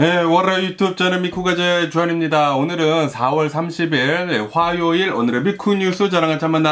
네, 월요일 유튜브 저는 미쿠가제 주한입니다. 오늘은 4월 30일 화요일 오늘의 미쿠 뉴스 저랑 같이 한번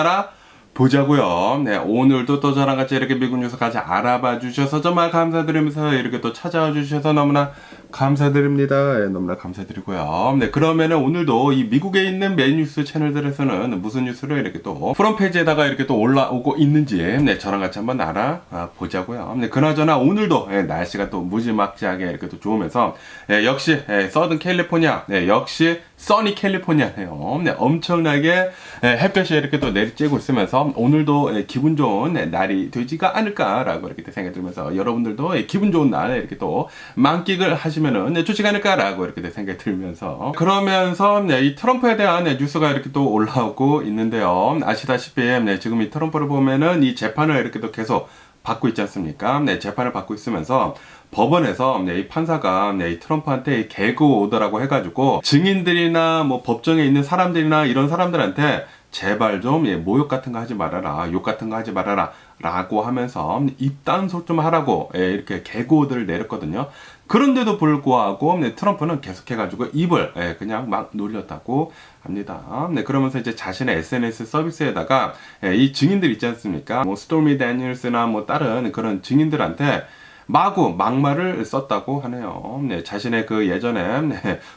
보자고요. 네, 오늘도 또 저랑 같이 이렇게 미국 뉴스 같이 알아봐 주셔서 정말 감사드리면서 이렇게 또 찾아와 주셔서 너무나 감사드립니다. 네, 너무나 감사드리고요. 네, 그러면은 오늘도 이 미국에 있는 메인 뉴스 채널들에서는 무슨 뉴스를 이렇게 또 프론페이지에다가 이렇게 또 올라오고 있는지 네, 저랑 같이 한번 알아보자고요. 네, 그나저나 오늘도 네, 날씨가 또 무지막지하게 이렇게 또 좋으면서 네, 역시 서든 캘리포니아 역시 써니 캘리포니아네요. 네, 엄청나게 햇볕이 이렇게 또 내리쬐고 있으면서 오늘도 기분 좋은 날이 되지가 않을까라고 이렇게 생각이 들면서 여러분들도 기분 좋은 날 이렇게 또 만끽을 하시면은 좋지 않을까라고 이렇게 생각이 들면서 그러면서 이 트럼프에 대한 뉴스가 이렇게 또 올라오고 있는데요. 아시다시피 지금 이 트럼프를 보면은 이 재판을 이렇게 또 계속 받고 있지 않습니까? 네, 재판을 받고 있으면서 법원에서 이 판사가 이 트럼프한테 개그 오더라고 해가지고 증인들이나 뭐 법정에 있는 사람들이나 이런 사람들한테 제발 좀 모욕 같은 거 하지 말아라, 욕 같은 거 하지 말아라 라고 하면서 입단속 좀 하라고 이렇게 개그 오더를 내렸거든요. 그런데도 불구하고 트럼프는 계속해가지고 입을 그냥 막 놀렸다고 합니다. 네, 그러면서 이제 자신의 SNS 서비스에다가 이 증인들 있지 않습니까? 뭐 스토미 데니얼스나 뭐 다른 그런 증인들한테 마구 막말을 썼다고 하네요. 네, 자신의 그 예전에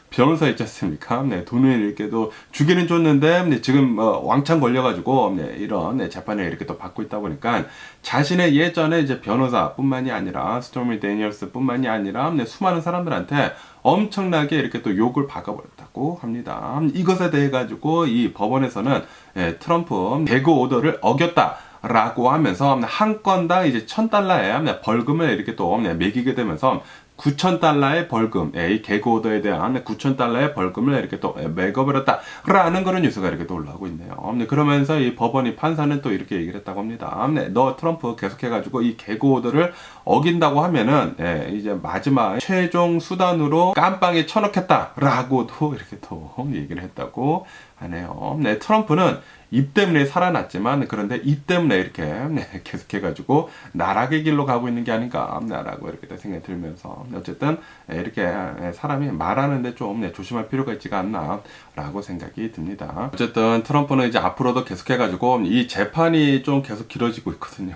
변호사 있지 않습니까? 네, 돈을 이렇게도 주기는 줬는데 지금 왕창 걸려가지고 이런 재판을 이렇게 또 받고 있다 보니까 자신의 예전에 이제 변호사뿐만이 아니라 스토미 데니얼스뿐만이 아니라 수많은 사람들한테 엄청나게 이렇게 또 욕을 박아버렸다고 합니다. 이것에 대해 가지고 이 법원에서는 트럼프 개그 오더를 어겼다. 라고 하면서 한 건당 이제 $1,000의 벌금을 이렇게 또 매기게 되면서 $9,000의 벌금, 이 개그 오더에 대한 $9,000의 벌금을 이렇게 또 매겨버렸다라는 그런 뉴스가 이렇게 또 올라오고 있네요. 그러면서 이 법원이 판사는 또 이렇게 얘기를 했다고 합니다. 너 트럼프 계속해가지고 이 개그 오더를 어긴다고 하면은 이제 마지막 최종 수단으로 깜빵에 쳐넣겠다라고도 이렇게 또 얘기를 했다고 하네요. 네, 트럼프는 입 때문에 살아났지만 그런데 입 때문에 이렇게 계속해가지고 나락의 길로 가고 있는 게 아닌가라고 이렇게 생각이 들면서 어쨌든 이렇게 사람이 말하는데 좀 조심할 필요가 있지가 않나라고 생각이 듭니다. 어쨌든 트럼프는 이제 앞으로도 계속해가지고 이 재판이 좀 계속 길어지고 있거든요.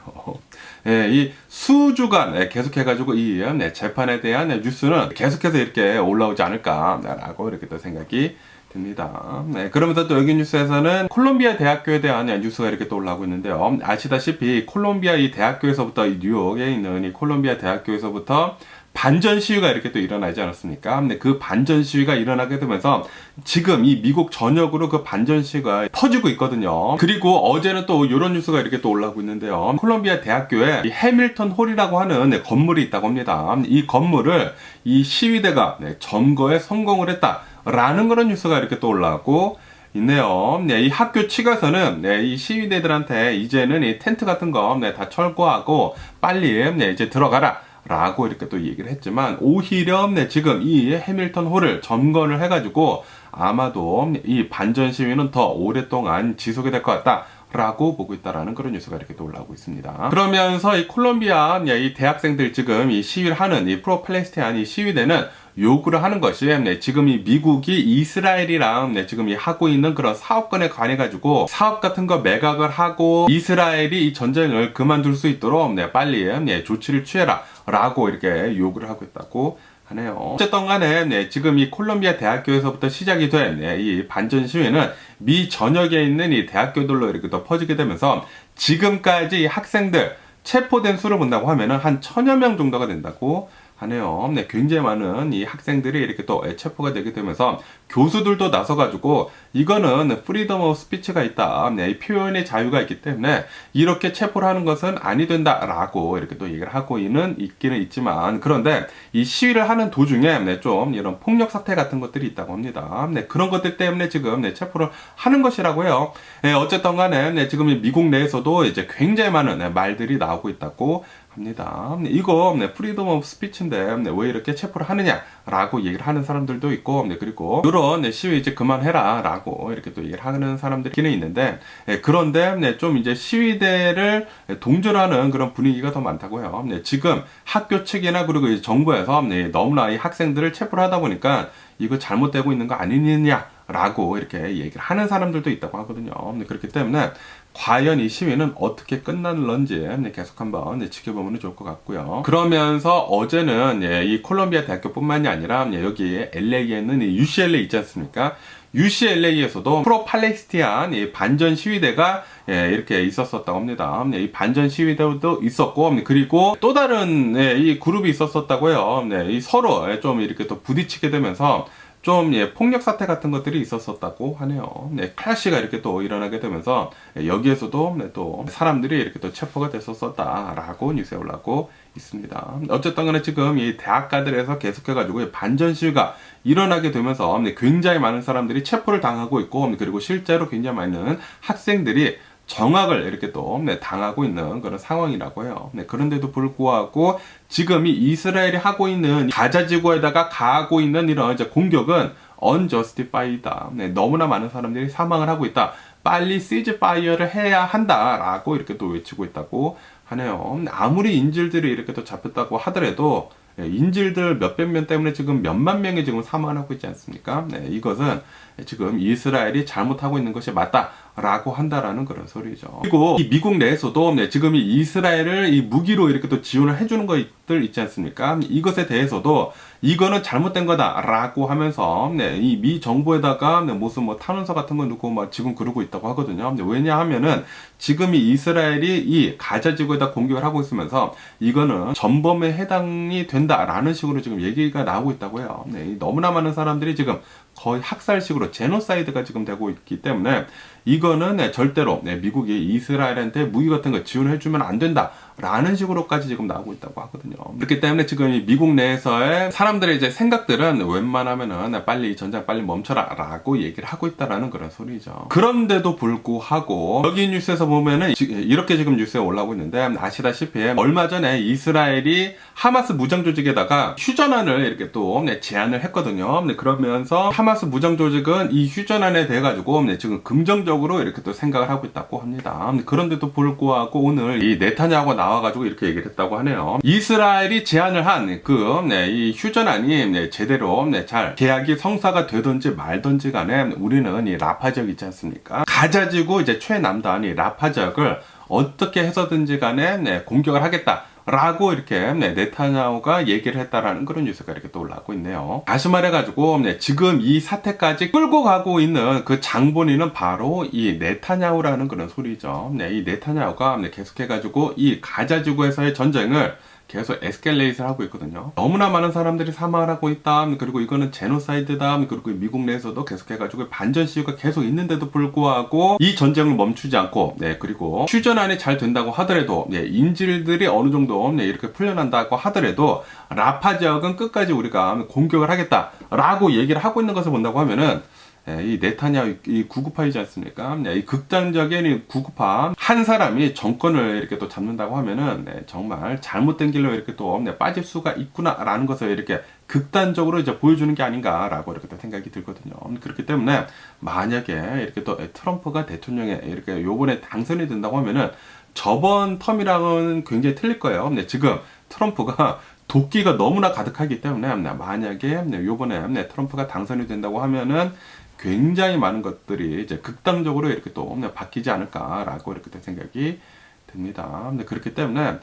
이 수주간 계속해가지고 이 재판에 대한 뉴스는 계속해서 이렇게 올라오지 않을까라고 이렇게 또 생각이 듭니다. 네, 그러면서 또 여기 뉴스에서는 콜롬비아 대학교에 대한 뉴스가 이렇게 또 올라오고 있는데요. 아시다시피 콜롬비아 이 대학교에서부터 이 뉴욕에 있는 이 콜롬비아 대학교에서부터 반전 시위가 이렇게 또 일어나지 않았습니까? 근데 그 반전 시위가 일어나게 되면서 지금 이 미국 전역으로 그 반전 시위가 퍼지고 있거든요. 그리고 어제는 또 이런 뉴스가 이렇게 또 올라오고 있는데요. 콜롬비아 대학교에 이 해밀턴 홀이라고 하는 건물이 있다고 합니다. 이 건물을 이 시위대가 점거에 성공을 했다. 라는 그런 뉴스가 이렇게 또 올라오고 있네요. 이 학교 측에서는 이 시위대들한테 이제는 이 텐트 같은 거 다 철거하고 빨리 이제 들어가라 라고 이렇게 또 얘기를 했지만 오히려 지금 이 해밀턴 홀을 점거를 해가지고 아마도 이 반전 시위는 더 오랫동안 지속이 될 것 같다. 라고 보고 있다라는 그런 뉴스가 이렇게 또 올라오고 있습니다. 그러면서 이 콜롬비아 이 대학생들 지금 이 시위를 하는 이 프로 팔레스타인 이 시위대는 요구를 하는 것이 지금 이 미국이 이스라엘이랑 지금 이 하고 있는 그런 사업권에 관해 가지고 사업 같은 거 매각을 하고 이스라엘이 이 전쟁을 그만둘 수 있도록 빨리 조치를 취해라 라고 이렇게 요구를 하고 있다고 하네요. 어쨌든 간에 지금 이 콜롬비아 대학교에서부터 시작이 된 이 반전 시위는 미 전역에 있는 이 대학교들로 이렇게 더 퍼지게 되면서 지금까지 이 학생들 체포된 수를 본다고 하면은 한 1,000여 명 정도가 된다고 하네요. 굉장히 많은 이 학생들이 이렇게 또 체포가 되게 되면서 교수들도 나서가지고 이거는 프리덤 오브 스피치가 있다. 이 표현의 자유가 있기 때문에 이렇게 체포를 하는 것은 아니 된다라고 이렇게 또 얘기를 하고 있기는 있지만 그런데 이 시위를 하는 도중에 좀 이런 폭력 사태 같은 것들이 있다고 합니다. 그런 것들 때문에 지금 체포를 하는 것이라고 해요. 어쨌든 간에 지금 미국 내에서도 이제 굉장히 많은 말들이 나오고 있다고 합니다. 이거 프리덤 오브 스피치인데 왜 이렇게 체포를 하느냐라고 얘기를 하는 사람들도 있고, 그리고 이런 시위 이제 그만해라라고 이렇게 또 얘기를 하는 사람들이 있는데, 그런데 좀 이제 시위대를 동조하는 그런 분위기가 더 많다고요. 지금 학교 측이나 그리고 이제 정부에서 너무나 이 학생들을 체포를 하다 보니까 이거 잘못되고 있는 거 아니느냐라고 이렇게 얘기를 하는 사람들도 있다고 하거든요. 그렇기 때문에 과연 이 시위는 어떻게 끝날런지 계속 한번 지켜보면 좋을 것 같고요. 그러면서 어제는 이 콜롬비아 대학교뿐만이 아니라 여기 LA에 있는 UCLA 있지 않습니까? UCLA에서도 프로 팔레스티안 반전 시위대가 이렇게 있었었다고 합니다. 이 반전 시위대도 있었고, 그리고 또 다른 이 그룹이 있었었다고요. 이 서로 좀 이렇게 또 부딪히게 되면서 좀 폭력 사태 같은 것들이 있었었다고 하네요. 클래시가 이렇게 또 일어나게 되면서 여기에서도 또 사람들이 이렇게 또 체포가 됐었다라고 뉴스에 올라오고 있습니다. 어쨌든 간에 지금 이 대학가들에서 계속해가지고 반전 시위가 일어나게 되면서 굉장히 많은 사람들이 체포를 당하고 있고, 그리고 실제로 굉장히 많은 학생들이 정학을 이렇게 또 당하고 있는 그런 상황이라고 해요. 그런데도 불구하고 지금 이 이스라엘이 하고 있는 가자 지구에다가 가하고 있는 이런 이제 공격은 unjustified다. 너무나 많은 사람들이 사망을 하고 있다. 빨리 시즈파이어를 해야 한다라고 이렇게 또 외치고 있다고 하네요. 아무리 인질들이 이렇게 또 잡혔다고 하더라도 인질들 몇백 명 때문에 지금 몇만 명이 지금 사망하고 있지 않습니까? 이것은 지금 이스라엘이 잘못하고 있는 것이 맞다라고 한다라는 그런 소리죠. 그리고 이 미국 내에서도 지금 이 이스라엘을 이 무기로 이렇게 또 지원을 해주는 것들 있지 않습니까? 이것에 대해서도 이거는 잘못된 거다라고 하면서 이 미 정부에다가 무슨 뭐 탄원서 같은 거 넣고 막 지금 그러고 있다고 하거든요. 왜냐하면은 지금 이 이스라엘이 이 가자 지구에다 공격을 하고 있으면서 이거는 전범에 해당이 된다라는 식으로 지금 얘기가 나오고 있다고 해요. 너무나 많은 사람들이 지금 거의 학살식으로 제노사이드가 지금 되고 있기 때문에 이거는 절대로 미국이 이스라엘한테 무기 같은 거 지원해주면 안 된다라는 식으로까지 지금 나오고 있다고 하거든요. 그렇기 때문에 지금 이 미국 내에서의 사람들의 이제 생각들은 웬만하면은 빨리 이 전쟁 빨리 멈춰라라고 얘기를 하고 있다라는 그런 소리죠. 그런데도 불구하고 여기 뉴스에서 보면은 이렇게 지금 뉴스에 올라오고 있는데, 아시다시피 얼마 전에 이스라엘이 하마스 무장 조직에다가 휴전안을 이렇게 또 제안을 했거든요. 그러면서 하마스 무장 조직은 이 휴전안에 대해 가지고 지금 긍정적으로 이렇게 또 생각을 하고 있다고 합니다. 그런데도 불구하고 오늘 이 네타냐후가 나와가지고 이렇게 얘기를 했다고 하네요. 이스라엘이 제안을 한 이 휴전안이 제대로 잘 계약이 성사가 되든지 말든지 간에 우리는 이 라파 지역 있지 않습니까? 가자지구 이제 최남단 이 라파 지역을 어떻게 해서든지 간에 공격을 하겠다 라고 이렇게 네타냐후가 얘기를 했다라는 그런 뉴스가 이렇게 또 올라오고 있네요. 다시 말해가지고 지금 이 사태까지 끌고 가고 있는 그 장본인은 바로 이 네타냐후라는 그런 소리죠. 이 네타냐후가 계속해가지고 이 가자 지구에서의 전쟁을 계속 에스컬레이트를 하고 있거든요. 너무나 많은 사람들이 사망을 하고 있다. 그리고 이거는 제노사이드다. 그리고 미국 내에서도 계속해가지고 반전 시위가 계속 있는데도 불구하고 이 전쟁을 멈추지 않고, 그리고 휴전안이 잘 된다고 하더라도, 인질들이 어느 정도 이렇게 풀려난다고 하더라도 라파 지역은 끝까지 우리가 공격을 하겠다라고 얘기를 하고 있는 것을 본다고 하면은, 이 네타냐후 이 구구파이지 않습니까? 이 극단적인 구구파 한 사람이 정권을 이렇게 또 잡는다고 하면은 정말 잘못된 길로 이렇게 또 빠질 수가 있구나라는 것을 이렇게 극단적으로 이제 보여주는 게 아닌가라고 이렇게 또 생각이 들거든요. 그렇기 때문에 만약에 이렇게 또 트럼프가 대통령에 이렇게 요번에 당선이 된다고 하면은 저번 텀이랑은 굉장히 틀릴 거예요. 지금 트럼프가 도끼가 너무나 가득하기 때문에 만약에 요번에 트럼프가 당선이 된다고 하면은 굉장히 많은 것들이 이제 극단적으로 이렇게 또 바뀌지 않을까라고 이렇게 생각이 듭니다. 그렇기 때문에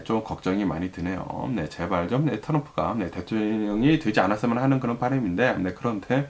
좀 걱정이 많이 드네요. 제발 좀 트럼프가 대통령이 되지 않았으면 하는 그런 바람인데, 그런데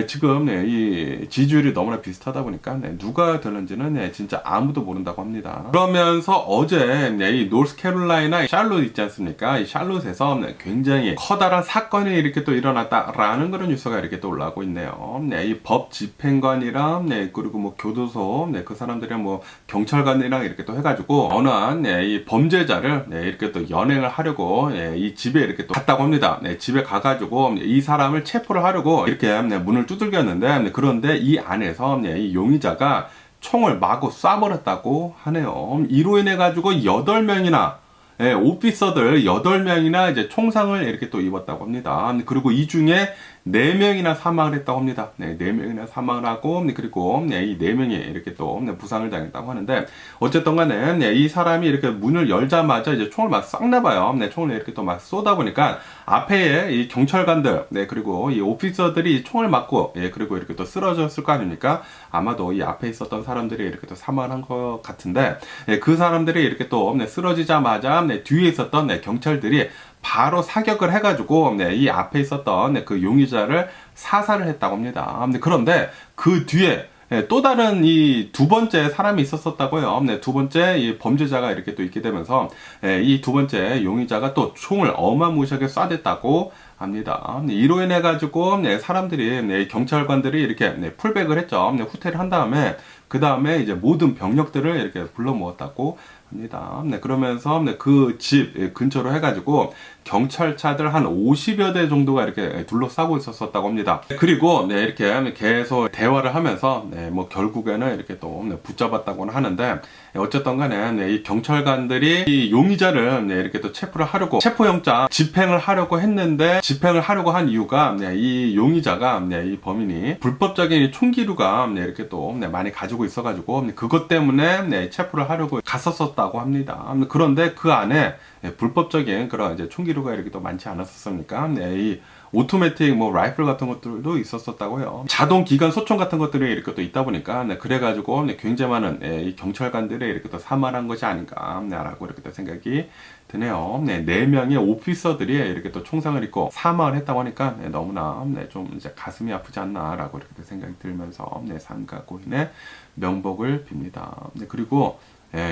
지금 이 지지율이 너무나 비슷하다 보니까 누가 되는지는 진짜 아무도 모른다고 합니다. 그러면서 어제 이 노스캐롤라이나 샬롯 있지 않습니까? 이 샬롯에서 굉장히 커다란 사건이 이렇게 또 일어났다라는 그런 뉴스가 이렇게 또 올라오고 있네요. 이 법 집행관이랑 그리고 뭐 교도소 그 사람들이랑 뭐 경찰관이랑 이렇게 또 해가지고 어느 한 이 범죄자를 이렇게 또 연행을 하려고 이 집에 이렇게 또 갔다고 합니다. 집에 가가지고 이 사람을 체포를 하려고 이렇게 문을 두들겼는데, 그런데 이 안에서 이 용의자가 총을 마구 쏴버렸다고 하네요. 이로 인해 가지고 8명이나 오피서들 8명이나 이제 총상을 이렇게 또 입었다고 합니다. 그리고 이 중에 4명이나 사망을 했다고 합니다. 4명이나 사망을 하고, 그리고 이 4명이 이렇게 또 부상을 당했다고 하는데, 어쨌든 간에 이 사람이 이렇게 문을 열자마자 이제 총을 막 쐈나봐요. 총을 이렇게 또 막 쏘다 보니까 앞에 이 경찰관들, 그리고 이 오피서들이 총을 맞고, 그리고 이렇게 또 쓰러졌을 거 아닙니까? 아마도 이 앞에 있었던 사람들이 이렇게 또 사망을 한 것 같은데, 그 사람들이 이렇게 또 쓰러지자마자 뒤에 있었던 경찰들이 바로 사격을 해가지고 이 앞에 있었던 그 용의자를 사살을 했다고 합니다. 그런데 그 뒤에 또 다른 이 두 번째 사람이 있었었다고요. 두 번째 이 범죄자가 이렇게 또 있게 되면서 이 두 번째 용의자가 또 총을 어마무시하게 쏴댔다고 합니다. 이로 인해 가지고 사람들이 경찰관들이 이렇게 풀백을 했죠. 후퇴를 한 다음에 그 다음에 이제 모든 병력들을 이렇게 불러 모았다고 합니다. 그러면서 그 집 근처로 해가지고 경찰차들 한 50여 대 정도가 이렇게 둘러싸고 있었다고 합니다. 그리고 이렇게 계속 대화를 하면서 뭐 결국에는 이렇게 또 붙잡았다고는 하는데, 어쨌든 간에 이 경찰관들이 이 용의자를 이렇게 또 체포를 하려고 체포영장 집행을 하려고 했는데, 집행을 하려고 한 이유가 이 용의자가 이 범인이 불법적인 총기류가 이렇게 또 많이 가지고 있어가지고 그것 때문에 체포를 하려고 갔었다고 합니다. 그런데 그 안에 불법적인 그런 이제 총기류가 이렇게 또 많지 않았었습니까? 이 오토매틱 뭐 라이플 같은 것들도 있었다고요. 자동 기관 소총 같은 것들이 이렇게 또 있다 보니까 그래가지고 굉장히 많은 이 경찰관들이 이렇게 또 사망한 것이 아닌가라고 이렇게 또 생각이 드네요. 4명의 오피서들이 이렇게 또 총상을 입고 사망을 했다고 하니까 너무나 좀 이제 가슴이 아프지 않나라고 이렇게 또 생각이 들면서 삼가 고인의 명복을 빕니다. 그리고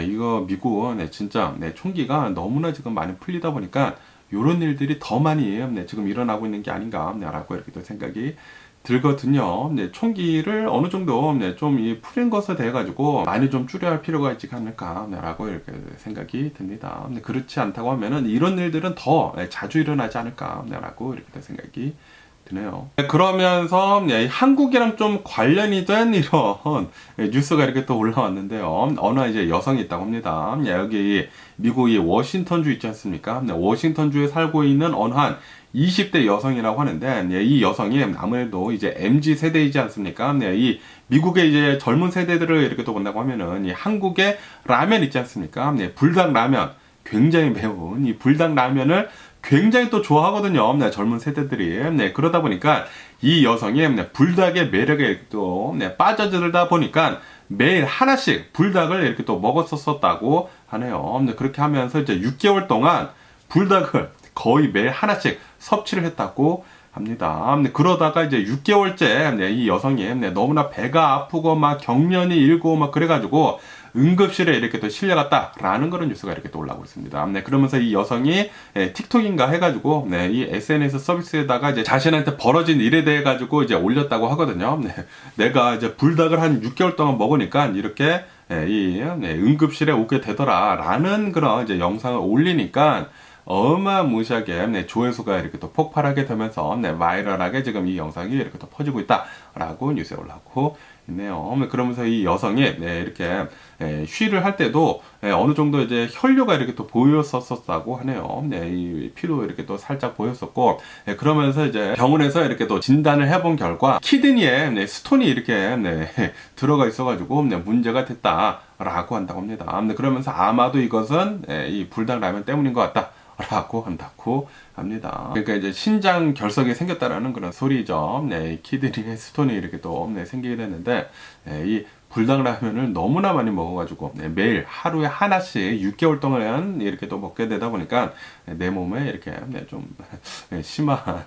이거 미국은 진짜 총기가 너무나 지금 많이 풀리다 보니까 이런 일들이 더 많이 지금 일어나고 있는 게 아닌가라고 이렇게 또 생각이 들거든요. 총기를 어느 정도 좀 풀린 것에 대해 가지고 많이 좀 줄여야 할 필요가 있지 않을까라고 이렇게 생각이 듭니다. 그렇지 않다고 하면은 이런 일들은 더 자주 일어나지 않을까라고 이렇게 또 생각이 드네요. 그러면서 한국이랑 좀 관련이 된 이런 뉴스가 이렇게 또 올라왔는데요. 어느 이제 여성이 있다고 합니다. 여기 미국의 워싱턴주 있지 않습니까? 워싱턴주에 살고 있는 어느 한 20대 여성이라고 하는데, 이 여성이 아무래도 이제 MZ 세대이지 않습니까? 이 미국의 이제 젊은 세대들을 이렇게 또 본다고 하면은 이 한국의 라면 있지 않습니까? 불닭 라면, 굉장히 매운 이 불닭 라면을 굉장히 또 좋아하거든요. 젊은 세대들이. 그러다 보니까 이 여성이 불닭의 매력에 또 빠져들다 보니까 매일 하나씩 불닭을 이렇게 또 먹었었다고 하네요. 그렇게 하면서 이제 6개월 동안 불닭을 거의 매일 하나씩 섭취를 했다고 합니다. 그러다가 이제 6개월째 이 여성이 너무나 배가 아프고 막 경련이 일고 막 그래가지고 응급실에 이렇게 또 실려갔다라는 그런 뉴스가 이렇게 또 올라오고 있습니다. 그러면서 이 여성이 틱톡인가 해가지고 이 SNS 서비스에다가 이제 자신한테 벌어진 일에 대해 가지고 이제 올렸다고 하거든요. 내가 이제 불닭을 한 6개월 동안 먹으니까 이렇게 이 응급실에 오게 되더라라는 그런 이제 영상을 올리니까 어마무시하게 조회수가 이렇게 또 폭발하게 되면서 바이럴하게 지금 이 영상이 이렇게 또 퍼지고 있다라고 뉴스에 올라오고 있네요. 그러면서 이 여성이 이렇게 쉬를 할 때도 어느 정도 이제 혈류가 이렇게 또 보였었다고 하네요. 이 피로 이렇게 또 살짝 보였었고, 그러면서 이제 병원에서 이렇게 또 진단을 해본 결과 키드니에 스톤이 이렇게 들어가 있어가지고 문제가 됐다라고 한다고 합니다. 그러면서 아마도 이것은 이 불닭 라면 때문인 것 같다. 라고 한다고 합니다. 그러니까 이제 신장 결석이 생겼다라는 그런 소리죠. 키드니에 스톤이 이렇게 또 생기게 됐는데, 이 불닭라면을 너무나 많이 먹어가지고 매일 하루에 하나씩 6개월 동안 이렇게 또 먹게 되다 보니까 내 몸에 이렇게 좀 심한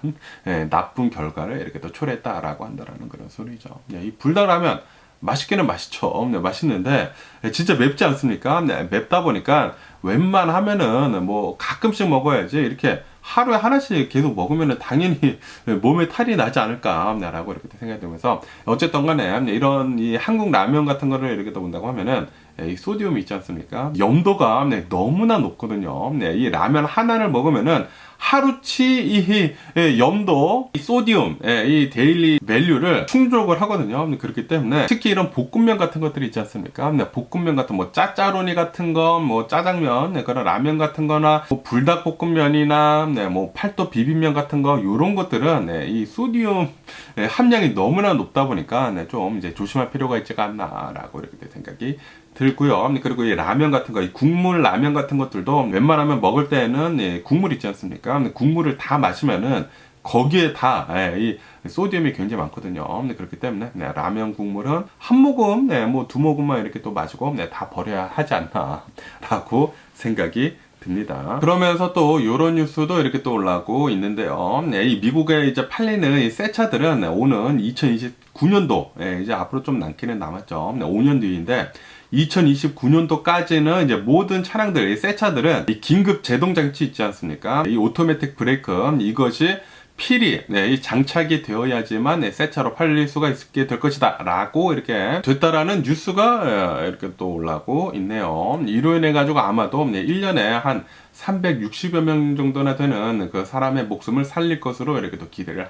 나쁜 결과를 이렇게 또 초래했다라고 한다라는 그런 소리죠. 이 불닭라면 맛있기는 맛있죠. 맛있는데 진짜 맵지 않습니까? 맵다 보니까 웬만하면은 뭐 가끔씩 먹어야지 이렇게 하루에 하나씩 계속 먹으면은 당연히 몸에 탈이 나지 않을까라고 이렇게 생각이 들면서, 어쨌든 간에 이런 이 한국 라면 같은 거를 이렇게 또 본다고 하면은 이 소디움이 있지 않습니까? 염도가 너무나 높거든요. 이 라면 하나를 먹으면은 하루치 이 염도, 이 소디움, 이 데일리 밸류를 충족을 하거든요. 그렇기 때문에 특히 이런 볶음면 같은 것들이 있지 않습니까? 볶음면 같은 뭐 짜짜로니 같은 거, 뭐 짜장면, 그런 라면 같은 거나 뭐 불닭볶음면이나 뭐 팔도 비빔면 같은 거 이런 것들은 이 소디움 함량이 너무나 높다 보니까 좀 이제 조심할 필요가 있지가 않나라고 이렇게 생각이 들고요. 그리고 이 라면 같은 거, 이 국물 라면 같은 것들도 웬만하면 먹을 때는 국물 있지 않습니까? 국물을 다 마시면은 거기에 다 이 소디움이 굉장히 많거든요. 그렇기 때문에 라면 국물은 한 모금, 뭐 두 모금만 이렇게 또 마시고 다 버려야 하지 않나라고 생각이 듭니다. 그러면서 또 이런 뉴스도 이렇게 또 올라오고 있는데요. 이 미국에 이제 팔리는 이 새 차들은 오는 2029년도, 이제 앞으로 좀 남기는 남았죠. 5년 뒤인데 2029년도까지는 이제 모든 차량들, 이 새 차들은 이 긴급 제동 장치 있지 않습니까? 이 오토매틱 브레이크, 이것이 필히 이 장착이 되어야지만 새 차로 팔릴 수가 있게 될 것이다 라고 이렇게 됐다라는 뉴스가 이렇게 또 올라오고 있네요. 이로 인해 가지고 아마도 1년에 한 360여 명 정도나 되는 그 사람의 목숨을 살릴 것으로 이렇게 또 기대를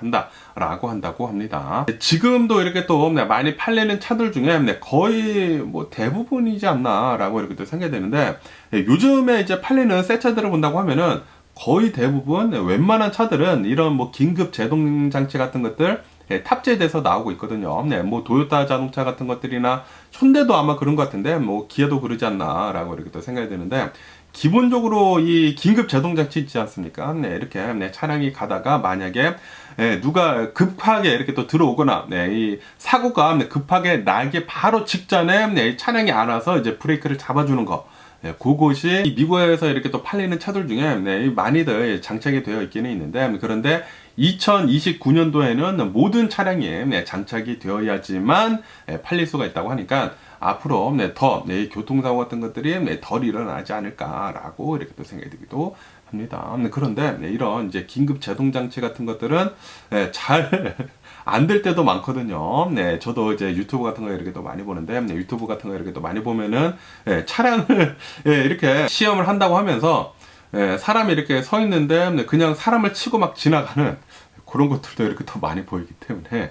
한다고 합니다. 지금도 이렇게 또 많이 팔리는 차들 중에 거의 뭐 대부분이지 않나라고 이렇게 또 생각이 되는데, 요즘에 이제 팔리는 새 차들을 본다고 하면은 거의 대부분 웬만한 차들은 이런 뭐 긴급 제동 장치 같은 것들 탑재돼서 나오고 있거든요. 뭐 도요타 자동차 같은 것들이나 현대도 아마 그런 것 같은데 뭐 기아도 그러지 않나라고 이렇게 또 생각이 드는데, 기본적으로 이 긴급 제동 장치 있지 않습니까? 이렇게 차량이 가다가 만약에 누가 급하게 이렇게 또 들어오거나 이 사고가 급하게 나기 바로 직전에 차량이 안 와서 이제 브레이크를 잡아주는 거. 그것이 미국에서 이렇게 또 팔리는 차들 중에 많이들 장착이 되어 있기는 있는데, 그런데 2029년도에는 모든 차량이 장착이 되어야지만 팔릴 수가 있다고 하니까 앞으로 더 교통사고 같은 것들이 덜 일어나지 않을까라고 이렇게 또 생각이 들기도 합니다. 그런데 이런 이제 긴급 제동 장치 같은 것들은 잘 안 될 때도 많거든요. 저도 이제 유튜브 같은 거 이렇게 또 많이 보는데, 유튜브 같은 거 이렇게 또 많이 보면은 차량을 이렇게 시험을 한다고 하면서 사람이 이렇게 서 있는데 그냥 사람을 치고 막 지나가는 그런 것들도 이렇게 더 많이 보이기 때문에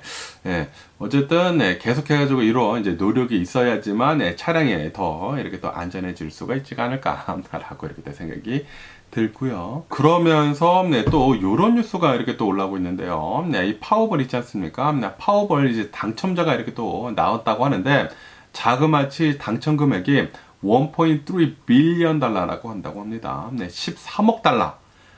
어쨌든 계속해가지고 이런 이제 노력이 있어야지만 차량이 더 이렇게 또 안전해질 수가 있지가 않을까라고 이렇게 또 생각이 들고요. 그러면서 또 이런 뉴스가 이렇게 또 올라오고 있는데요. 이 파워벌 있지 않습니까? 파워벌 이제 당첨자가 이렇게 또 나왔다고 하는데, 자그마치 당첨 금액이 1.3 빌리언 달러라고 한다고 합니다. 13억 달러.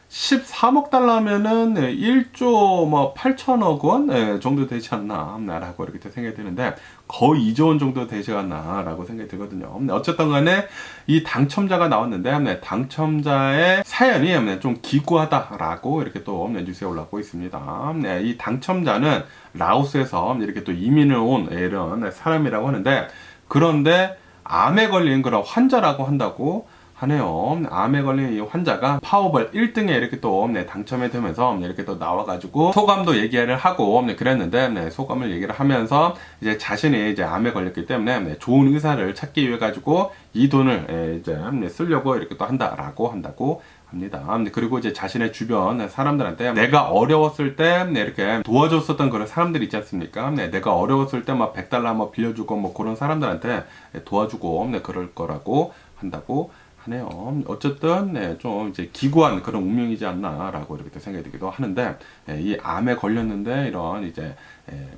13억 달러면은 1조 뭐 8천억 원 정도 되지 않나라고 이렇게 생각이 드는데, 거의 2조 원 정도 되지 않나라고 생각이 들거든요. 어쨌든 간에 이 당첨자가 나왔는데, 당첨자의 사연이 좀 기구하다라고 이렇게 또 뉴스에 올라오고 있습니다. 이 당첨자는 라오스에서 이렇게 또 이민을 온 이런 사람이라고 하는데, 그런데 암에 걸린 그런 환자라고 한다고 하네요. 암에 걸린 이 환자가 파워벌 1등에 이렇게 또 당첨이 되면서 이렇게 또 나와가지고 소감도 얘기를 하고 그랬는데, 소감을 얘기를 하면서 이제 자신이 이제 암에 걸렸기 때문에 좋은 의사를 찾기 위해 가지고 이 돈을 이제 쓰려고 이렇게 또 한다고 합니다. 그리고 이제 자신의 주변 사람들한테 내가 어려웠을 때 이렇게 도와줬었던 그런 사람들 있지 않습니까? 내가 어려웠을 때 막 100달러 뭐 빌려주고 뭐 그런 사람들한테 도와주고 그럴 거라고 한다고 하네요. 어쨌든 좀 이제 기구한 그런 운명이지 않나라고 이렇게 생각이 들기도 하는데, 이 암에 걸렸는데 이런 이제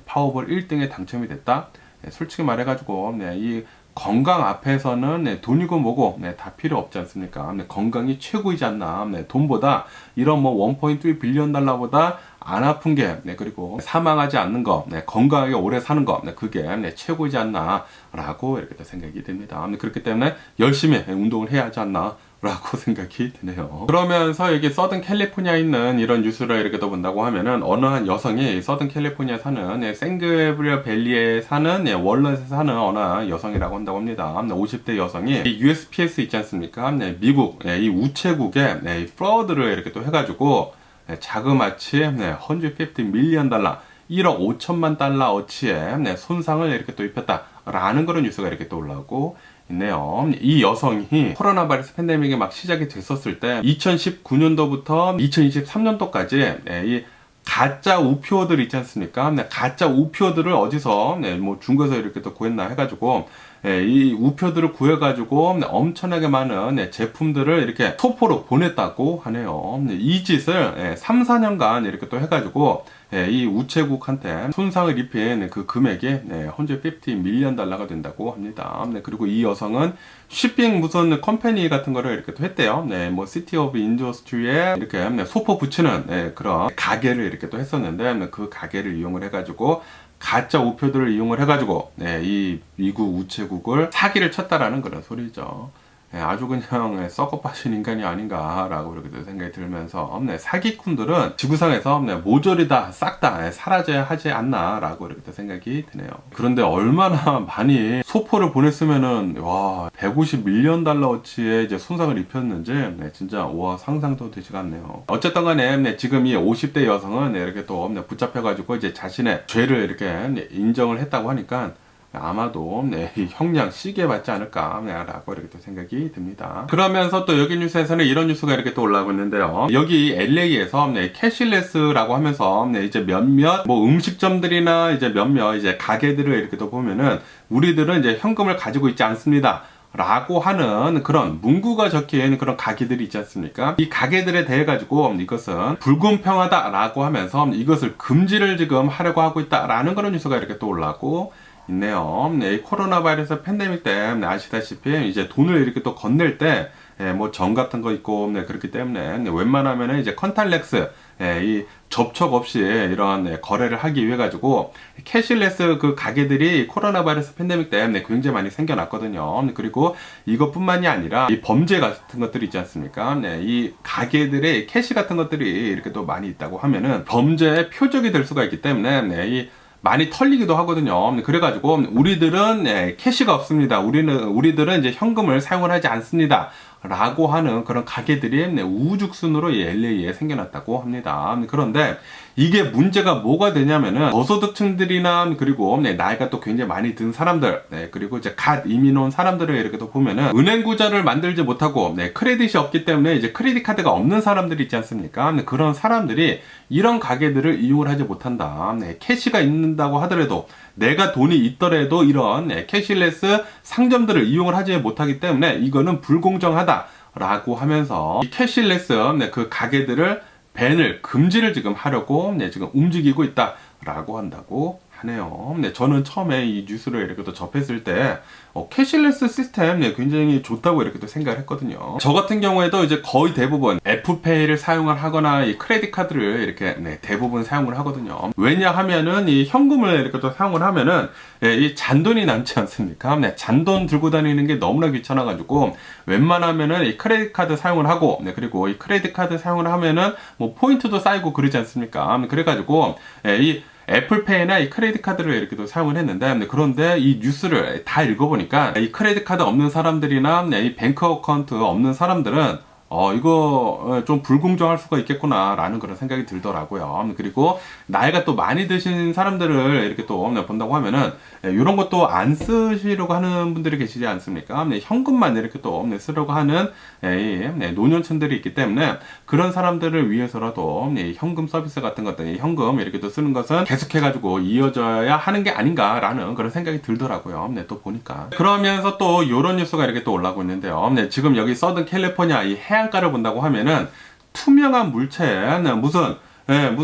파워볼 1등에 당첨이 됐다. 솔직히 말해가지고 이 건강 앞에서는 돈이고 뭐고 다 필요 없지 않습니까? 건강이 최고이지 않나. 돈보다 이런 뭐 1.3 빌리언 달러보다 안 아픈 게, 그리고 사망하지 않는 거, 건강하게 오래 사는 거, 그게 최고이지 않나라고 이렇게 또 생각이 듭니다. 그렇기 때문에 열심히 운동을 해야 하지 않나 라고 생각이 드네요. 그러면서 여기 서든 캘리포니아에 있는 이런 뉴스를 이렇게 또 본다고 하면은, 어느 한 여성이 서든 캘리포니아에 사는 생그레브리어 밸리에 사는 월넛에 사는 어느 한 여성이라고 한다고 합니다. 50대 여성이 USPS 있지 않습니까? 미국 이 우체국에 프로드를 이렇게 또 해가지고 자그마치 150 밀리언 달러 1억 5천만 달러 어치의 손상을 이렇게 또 입혔다라는 그런 뉴스가 이렇게 또 올라오고 있네요. 이 여성이 코로나 바이러스 팬데믹이 막 시작이 됐었을 때 2019년도부터 2023년도까지 이 가짜 우표들 있지 않습니까? 가짜 우표들을 어디서 뭐 중국에서 이렇게 또 구했나 해가지고 이 우표들을 구해가지고 엄청나게 많은 제품들을 이렇게 소포로 보냈다고 하네요. 이 짓을 3, 4년간 이렇게 또 해가지고 이 우체국한테 손상을 입힌 그 금액이 150 밀리언 달러가 된다고 합니다. 그리고 이 여성은 쉬핑 무슨 컴퍼니 같은 거를 이렇게 또 했대요. 뭐 시티 오브 인더스트리에 이렇게 소포 붙이는 그런 가게를 이렇게 또 했었는데 그 가게를 이용을 해가지고 가짜 우표들을 이용을 해가지고 이 미국 우체국을 사기를 쳤다라는 그런 소리죠. 아주 그냥 썩어 빠진 인간이 아닌가라고 그렇게 생각이 들면서 사기꾼들은 지구상에서 모조리 다 싹 다 사라져야 하지 않나라고 이렇게 생각이 드네요. 그런데 얼마나 많이 소포를 보냈으면은 와 150 밀리언 달러어치의 이제 손상을 입혔는지 진짜 와 상상도 되지가 않네요. 어쨌든 간에 지금 이 50대 여성은 이렇게 또 붙잡혀가지고 이제 자신의 죄를 이렇게 인정을 했다고 하니까 아마도 형량 시게 받지 않을까라고 이렇게 또 생각이 듭니다. 그러면서 또 여기 뉴스에서는 이런 뉴스가 이렇게 또 올라오고 있는데요. 여기 LA에서 캐시레스라고 하면서 이제 몇몇 뭐 음식점들이나 이제 몇몇 이제 가게들을 이렇게 또 보면은 우리들은 이제 현금을 가지고 있지 않습니다. 라고 하는 그런 문구가 적힌 그런 가게들이 있지 않습니까? 이 가게들에 대해 가지고 이것은 불공평하다라고 하면서 이것을 금지를 지금 하려고 하고 있다라는 그런 뉴스가 이렇게 또 올라오고 있네요. 이 코로나 바이러스 팬데믹 때 아시다시피 이제 돈을 이렇게 또 건넬 때 뭐 점 같은 거 있고 그렇기 때문에 웬만하면은 이제 컨탈렉스 이 접촉 없이 이런 거래를 하기 위해 가지고 캐시레스 그 가게들이 코로나 바이러스 팬데믹 때 굉장히 많이 생겨났거든요. 그리고 이것뿐만이 아니라 이 범죄 같은 것들이 있지 않습니까? 이 가게들의 캐시 같은 것들이 이렇게 또 많이 있다고 하면은 범죄의 표적이 될 수가 있기 때문에 이 많이 털리기도 하거든요. 그래가지고 우리들은 캐시가 없습니다. 우리들은 이제 현금을 사용을 하지 않습니다. 라고 하는 그런 가게들이 우후죽순으로 이 LA에 생겨났다고 합니다. 그런데 이게 문제가 뭐가 되냐면은 저소득층들이나 그리고 나이가 또 굉장히 많이 든 사람들 그리고 이제 갓 이민 온 사람들을 이렇게 또 보면은 은행 구자를 만들지 못하고 크레딧이 없기 때문에 이제 크레딧 카드가 없는 사람들이 있지 않습니까? 그런 사람들이 이런 가게들을 이용을 하지 못한다. 캐시가 있는다고 하더라도 내가 돈이 있더라도 이런 캐시레스 상점들을 이용을 하지 못하기 때문에 이거는 불공정하다라고 하면서 이 캐시레스 그 가게들을 밴을 금지를 지금 하려고 지금 움직이고 있다라고 한다고 하네요. 저는 처음에 이 뉴스를 이렇게 또 접했을 때 캐시레스 시스템 굉장히 좋다고 이렇게 또 생각을 했거든요. 저 같은 경우에도 이제 거의 대부분 애플페이를 사용을 하거나 이 크레딧 카드를 이렇게 대부분 사용을 하거든요. 왜냐하면은 이 현금을 이렇게 또 사용을 하면은 이 잔돈이 남지 않습니까? 잔돈 들고 다니는 게 너무나 귀찮아가지고 웬만하면은 이 크레딧 카드 사용을 하고 그리고 이 크레딧 카드 사용을 하면은 뭐 포인트도 쌓이고 그러지 않습니까? 그래가지고 이 애플페이나 이 크레딧 카드를 이렇게 또 사용을 했는데 그런데 이 뉴스를 다 읽어보니까 이 크레딧 카드 없는 사람들이나 이 뱅크 어카운트 없는 사람들은 이거 좀 불공정할 수가 있겠구나 라는 그런 생각이 들더라고요. 그리고 나이가 또 많이 드신 사람들을 이렇게 또 본다고 하면은 이런 것도 안 쓰시려고 하는 분들이 계시지 않습니까? 현금만 이렇게 또 쓰려고 하는 노년층들이 있기 때문에 그런 사람들을 위해서라도 현금 서비스 같은 것들, 현금 이렇게 또 쓰는 것은 계속해가지고 이어져야 하는 게 아닌가라는 그런 생각이 들더라고요. 또 보니까. 그러면서 또 이런 뉴스가 이렇게 또 올라오고 있는데요. 지금 여기 서든 캘리포니아 이 해안가를 본다고 하면은 투명한 물체에 무슨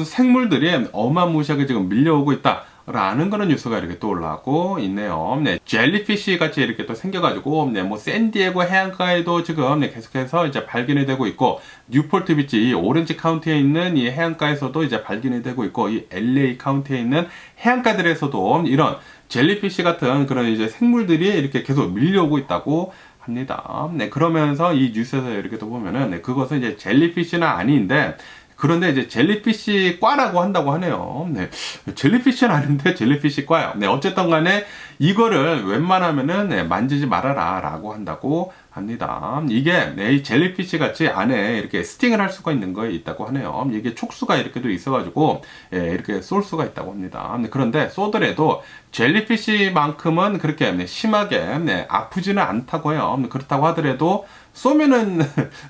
생물들이 어마무시하게 지금 밀려오고 있다. 라는 그런 뉴스가 이렇게 또 올라오고 있네요. 젤리피쉬 같이 이렇게 또 생겨가지고, 뭐, 샌디에고 해안가에도 지금 계속해서 이제 발견이 되고 있고, 뉴폴트 비치, 이 오렌지 카운티에 있는 이 해안가에서도 이제 발견이 되고 있고, 이 LA 카운티에 있는 해안가들에서도 이런 젤리피쉬 같은 그런 이제 생물들이 이렇게 계속 밀려오고 있다고 합니다. 그러면서 이 뉴스에서 이렇게 또 보면은, 그것은 이제 젤리피쉬는 아닌데, 그런데 이제 젤리피쉬 과라고 한다고 하네요. 네. 젤리피쉬는 아닌데 젤리피쉬 과요. 네. 어쨌든 간에 이거를 웬만하면은 네, 만지지 말아라 라고 한다고 합니다. 이게 네, 이 젤리피쉬 같이 안에 이렇게 스팅을 할 수가 있는 거에 있다고 하네요. 이게 촉수가 이렇게도 있어가지고 예, 이렇게 쏠 수가 있다고 합니다. 그런데 쏘더라도 젤리피쉬만큼은 그렇게 네, 심하게 네, 아프지는 않다고 해요. 그렇다고 하더라도 쏘면은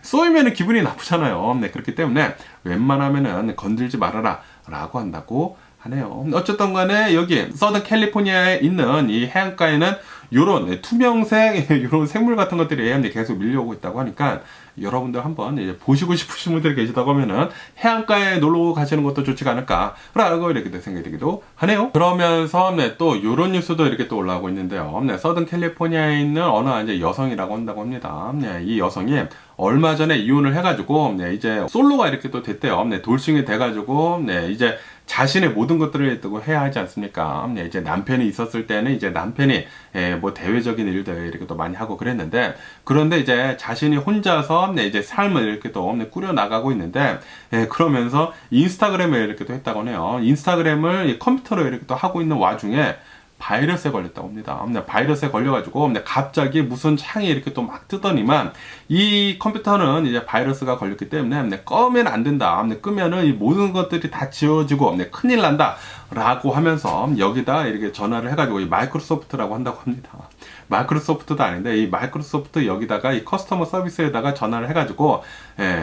쏘이면은 기분이 나쁘잖아요. 네, 그렇기 때문에 웬만하면은 건들지 말아라 라고 한다고 하네요. 어쨌든 간에 여기 서든 캘리포니아에 있는 이 해안가에는 요런 투명색 요런 생물 같은 것들이 계속 밀려오고 있다고 하니까 여러분들 한번 이제 보시고 싶으신 분들이 계시다고 하면은 해안가에 놀러 가시는 것도 좋지가 않을까라고 이렇게 생각이 들기도 하네요. 그러면서 네, 또 요런 뉴스도 이렇게 또 올라오고 있는데요. 네, 서든 캘리포니아에 있는 어느 이제 여성이라고 한다고 합니다. 네, 이 여성이 얼마 전에 이혼을 해가지고 네, 이제 솔로가 이렇게 또 됐대요. 네, 돌싱이 돼가지고 네, 이제 자신의 모든 것들을 또 해야 하지 않습니까? 네, 이제 남편이 있었을 때는 이제 남편이 뭐 대외적인 일들 이렇게 또 많이 하고 그랬는데, 그런데 이제 자신이 혼자서 네, 이제 삶을 이렇게 또 꾸려 나가고 있는데, 그러면서 인스타그램을 이렇게 또 했다고 해요. 인스타그램을 컴퓨터로 이렇게 또 하고 있는 와중에 바이러스에 걸렸다고 합니다. 바이러스에 걸려가지고 갑자기 무슨 창이 이렇게 또 막 뜨더니만 이 컴퓨터는 이제 바이러스가 걸렸기 때문에 끄면 안 된다. 끄면은 이 모든 것들이 다 지워지고 큰일 난다. 라고 하면서 여기다 이렇게 전화를 해가지고 이 마이크로소프트라고 한다고 합니다. 마이크로소프트도 아닌데 이 마이크로소프트 여기다가 이 커스터머 서비스에다가 전화를 해가지고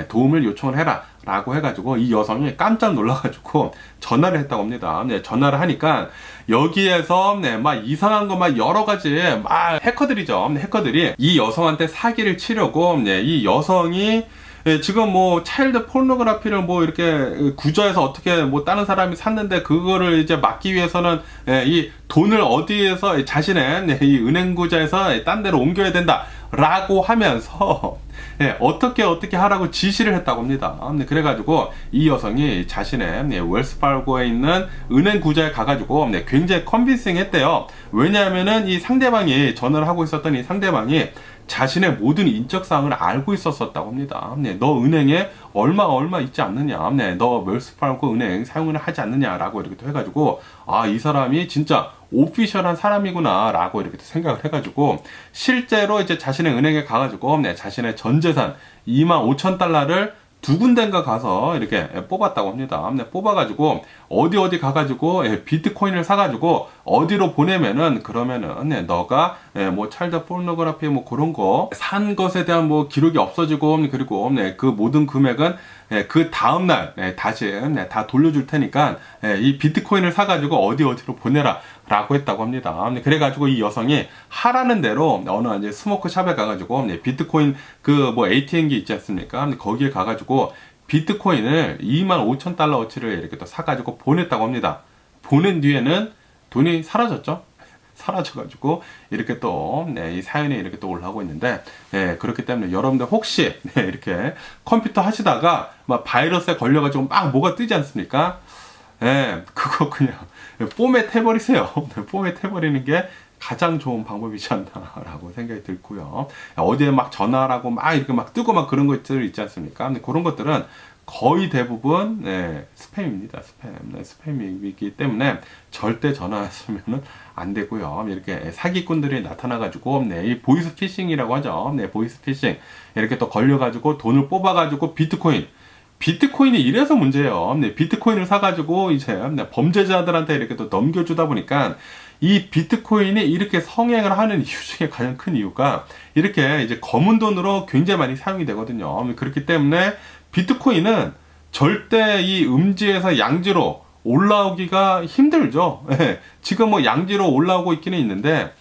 도움을 요청을 해라 라고 해가지고 이 여성이 깜짝 놀라가지고 전화를 했다고 합니다. 전화를 하니까 여기에서 막 이상한 거 막 여러 가지 막 해커들이죠. 해커들이 이 여성한테 사기를 치려고 이 여성이 지금 뭐 차일드 포르노그래피를 뭐 이렇게 구조해서 어떻게 뭐 다른 사람이 샀는데 그거를 이제 막기 위해서는 이 돈을 어디에서 자신의 이 은행 구좌에서 딴 데로 옮겨야 된다라고 하면서 어떻게 하라고 지시를 했다고 합니다. 그래가지고 이 여성이 자신의 웰스파르고에 있는 은행 구좌에 가가지고 굉장히 컨빈싱 했대요. 왜냐하면은 이 상대방이 전화를 하고 있었던 이 상대방이 자신의 모든 인적사항을 알고 있었다고 합니다. 너 은행에 얼마 있지 않느냐, 너 웰스파르고 은행 사용을 하지 않느냐라고 이렇게 또 해가지고 이 사람이 진짜 오피셜한 사람이구나 라고 이렇게 생각을 해가지고 실제로 이제 자신의 은행에 가가지고 자신의 전 재산 25,000달러를 두 군데인가 가서 이렇게 뽑았다고 합니다. 뽑아가지고 어디 가가지고 비트코인을 사가지고 어디로 보내면은 그러면은 너가 뭐 차일드 포르노그래피 뭐 그런 거 산 것에 대한 뭐 기록이 없어지고 그리고 그 모든 금액은 그 다음날 다시 다 돌려줄 테니까 이 비트코인을 사가지고 어디로 보내라 라고 했다고 합니다. 그래가지고 이 여성이 하라는 대로 어느 이제 스모크샵에 가가지고 비트코인 그 뭐 ATM기 있지 않습니까? 거기에 가가지고 비트코인을 25,000달러어치를 이렇게 또 사가지고 보냈다고 합니다. 보낸 뒤에는 돈이 사라졌죠. 사라져가지고 이렇게 또 이 사연이 이렇게 또 올라오고 있는데 그렇기 때문에 여러분들 혹시 이렇게 컴퓨터 하시다가 막 바이러스에 걸려가지고 막 뭐가 뜨지 않습니까? 그거 그냥 포맷 해버리세요. 포맷 해버리는 게 가장 좋은 방법이지 않나라고 생각이 들고요. 어디에 막 전화라고 막 이렇게 막 뜨고 막 그런 것들 있지 않습니까? 근데 그런 것들은 거의 대부분 스팸입니다. 스팸이기 때문에 절대 전화하시면은 안 되고요. 이렇게 사기꾼들이 나타나가지고 이 보이스 피싱이라고 하죠. 보이스 피싱 이렇게 또 걸려가지고 돈을 뽑아가지고 비트코인이 이래서 문제예요. 비트코인을 사가지고 이제 범죄자들한테 이렇게 또 넘겨주다 보니까 이 비트코인이 이렇게 성행을 하는 이유 중에 가장 큰 이유가 이렇게 이제 검은 돈으로 굉장히 많이 사용이 되거든요. 그렇기 때문에 비트코인은 절대 이 음지에서 양지로 올라오기가 힘들죠. 지금 뭐 양지로 올라오고 있기는 있는데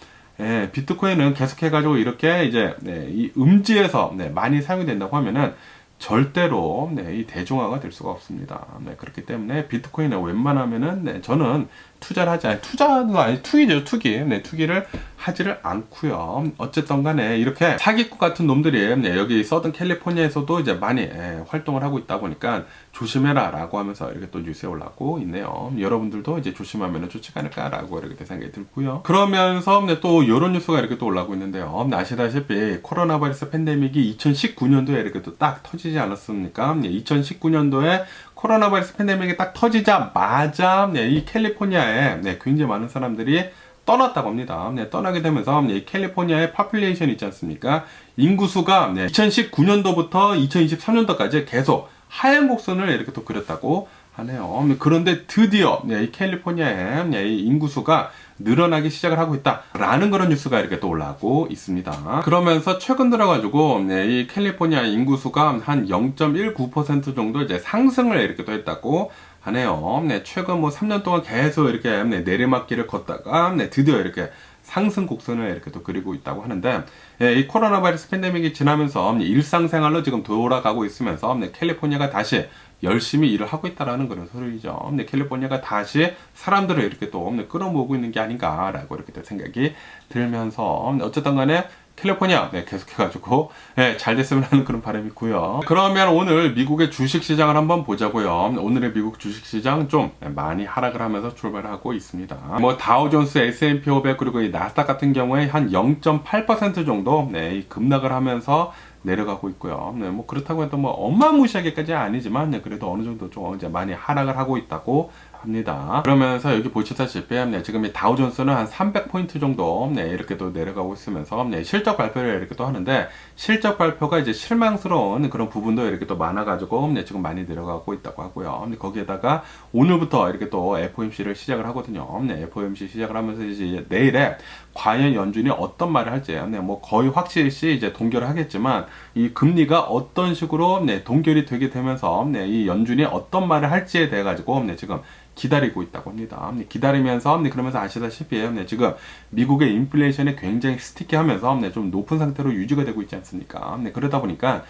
비트코인은 계속해가지고 이렇게 이제 이 음지에서 많이 사용이 된다고 하면은 절대로 이 대중화가 될 수가 없습니다. 그렇기 때문에 비트코인은 웬만하면은 저는 투자를 하지 않아요. 투자도 아니 투기죠, 투기. 투기를 하지를 않고요. 어쨌든 간에 이렇게 사기꾼 같은 놈들이 여기 서든 캘리포니아에서도 이제 많이 활동을 하고 있다 보니까 조심해라 라고 하면서 이렇게 또 뉴스에 올라오고 있네요. 여러분들도 이제 조심하면 좋지 않을까 라고 이렇게 생각이 들고요. 그러면서 또 이런 뉴스가 이렇게 또 올라오고 있는데요. 아시다시피 코로나 바이러스 팬데믹이 2019년도에 이렇게 또 딱 터지지 않았습니까? 2019년도에 코로나 바이러스 팬데믹이 딱 터지자마자 이 캘리포니아에 굉장히 많은 사람들이 떠났다고 합니다. 떠나게 되면서 이 캘리포니아의 파퓰레이션 있지 않습니까? 인구수가 2019년도부터 2023년도까지 계속 하얀 곡선을 이렇게 또 그렸다고 하네요. 그런데 드디어 이 캘리포니아의 이 인구수가 늘어나기 시작을 하고 있다라는 그런 뉴스가 이렇게 또 올라오고 있습니다. 그러면서 최근 들어가지고 이 캘리포니아 인구수가 한 0.19% 정도 이제 상승을 이렇게 또 했다고 하네요. 최근 뭐 3년 동안 계속 이렇게 내리막길을 걷다가 드디어 이렇게 상승 곡선을 이렇게 또 그리고 있다고 하는데, 이 코로나 바이러스 팬데믹이 지나면서 일상생활로 지금 돌아가고 있으면서 캘리포니아가 다시 열심히 일을 하고 있다라는 그런 소리죠. 캘리포니아가 다시 사람들을 이렇게 또 끌어모으고 있는 게 아닌가라고 이렇게 또 생각이 들면서, 어쨌든 간에 캘리포니아 계속해가지고 잘 됐으면 하는 그런 바람이 있고요. 그러면 오늘 미국의 주식시장을 한번 보자고요. 오늘의 미국 주식시장 좀 많이 하락을 하면서 출발하고 있습니다. 뭐 다우존스, S&P 500 그리고 이 나스닥 같은 경우에 한 0.8% 정도 급락을 하면서 내려가고 있고요. 뭐 그렇다고 해도 뭐 어마무시하게까지 아니지만 그래도 어느 정도 좀 이제 많이 하락을 하고 있다고 합니다. 그러면서 여기 보시다시피 지금 이 다우존스는 한 300포인트 정도 이렇게 또 내려가고 있으면서 실적 발표를 이렇게 또 하는데, 실적 발표가 이제 실망스러운 그런 부분도 이렇게 또 많아가지고 지금 많이 내려가고 있다고 하고요. 거기에다가 오늘부터 이렇게 또 FOMC를 시작을 하거든요. FOMC 시작을 하면서 이제 내일에 과연 연준이 어떤 말을 할지 뭐 거의 확실시 이제 동결을 하겠지만, 이 금리가 어떤 식으로 동결이 되게 되면서 이 연준이 어떤 말을 할지에 대해 가지고 지금 기다리고 있다고 합니다. 기다리면서 그러면서 아시다시피 지금 미국의 인플레이션이 굉장히 스티키하면서 좀 높은 상태로 유지가 되고 있지 않습니까? 그러다 보니까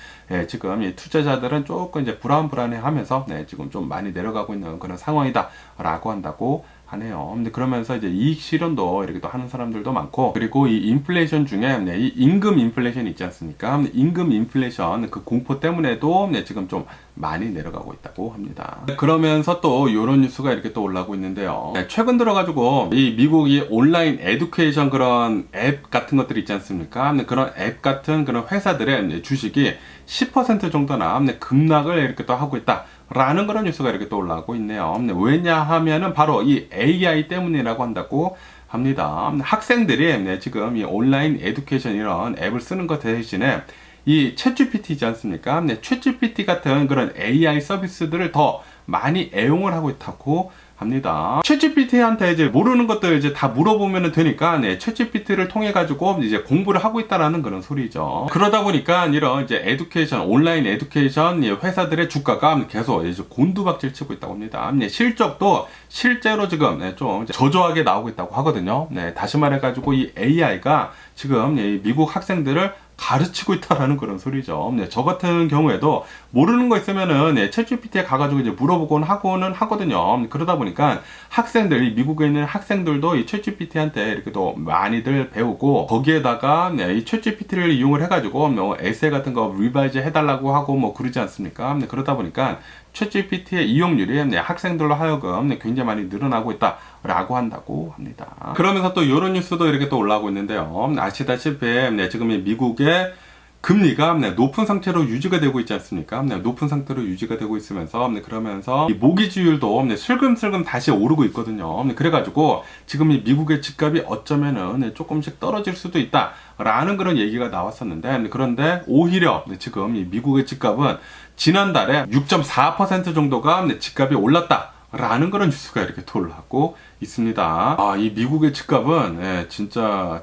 지금 이 투자자들은 조금 이제 불안해하면서 지금 좀 많이 내려가고 있는 그런 상황이다라고 한다고 하네요. 그러면서 이제 이익 실현도 이렇게 또 하는 사람들도 많고, 그리고 이 인플레이션 중에 이 임금 인플레이션 있지 않습니까? 임금 인플레이션 그 공포 때문에도 지금 좀 많이 내려가고 있다고 합니다. 그러면서 또 이런 뉴스가 이렇게 또 올라오고 있는데요. 최근 들어가지고 이 미국이 온라인 에듀케이션 그런 앱 같은 것들이 있지 않습니까? 그런 앱 같은 그런 회사들의 주식이 10% 정도나 급락을 이렇게 또 하고 있다 라는 그런 뉴스가 이렇게 또 올라오고 있네요. 왜냐하면은 바로 이 AI 때문이라고 한다고 합니다. 학생들이 지금 이 온라인 에듀케이션 이런 앱을 쓰는 것 대신에 이 챗GPT 있지 않습니까? 챗GPT 같은 그런 AI 서비스들을 더 많이 애용을 하고 있다고 합니다. 챗GPT한테 이제 모르는 것들 이제 다 물어보면 되니까 챗GPT를 통해 가지고 이제 공부를 하고 있다라는 그런 소리죠. 그러다 보니까 이런 이제 에듀케이션, 온라인 에듀케이션 회사들의 주가가 계속 이제 곤두박질 치고 있다고 합니다. 실적도 실제로 지금 좀 저조하게 나오고 있다고 하거든요. 다시 말해 가지고 이 AI가 지금 미국 학생들을 가르치고 있다라는 그런 소리죠. 저 같은 경우에도 모르는 거 있으면은 챗GPT에 가가지고 이제 물어보곤 하고는 하거든요. 그러다 보니까 학생들, 미국에 있는 학생들도 이 챗GPT한테 이렇게 또 많이들 배우고, 거기에다가 이 챗GPT를 이용을 해가지고 뭐 에세이 같은 거 리바이즈 해달라고 하고 뭐 그러지 않습니까? 그러다 보니까 챗GPT의 이용률이 학생들로 하여금 굉장히 많이 늘어나고 있다라고 한다고 합니다. 그러면서 또 이런 뉴스도 이렇게 또 올라오고 있는데요. 아시다시피 지금 이 미국의 금리가 높은 상태로 유지가 되고 있지 않습니까? 높은 상태로 유지가 되고 있으면서 그러면서 이 모기지율도 슬금슬금 다시 오르고 있거든요. 그래가지고 지금 이 미국의 집값이 어쩌면은 조금씩 떨어질 수도 있다라는 그런 얘기가 나왔었는데, 그런데 오히려 지금 이 미국의 집값은 지난달에 6.4% 정도가 집값이 올랐다라는 그런 뉴스가 이렇게 또 올라오고 있습니다. 이 미국의 집값은 진짜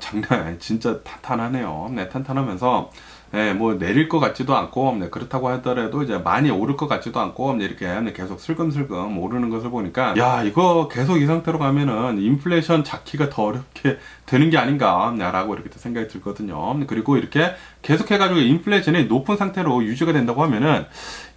진짜 탄탄하네요. 탄탄하면서 뭐 내릴 것 같지도 않고, 그렇다고 하더라도 이제 많이 오를 것 같지도 않고, 이렇게 계속 슬금슬금 오르는 것을 보니까, 야, 이거 계속 이 상태로 가면은 인플레이션 잡기가 더 어렵게 되는 게 아닌가라고 이렇게 생각이 들거든요. 그리고 이렇게 계속해가지고 인플레이션이 높은 상태로 유지가 된다고 하면은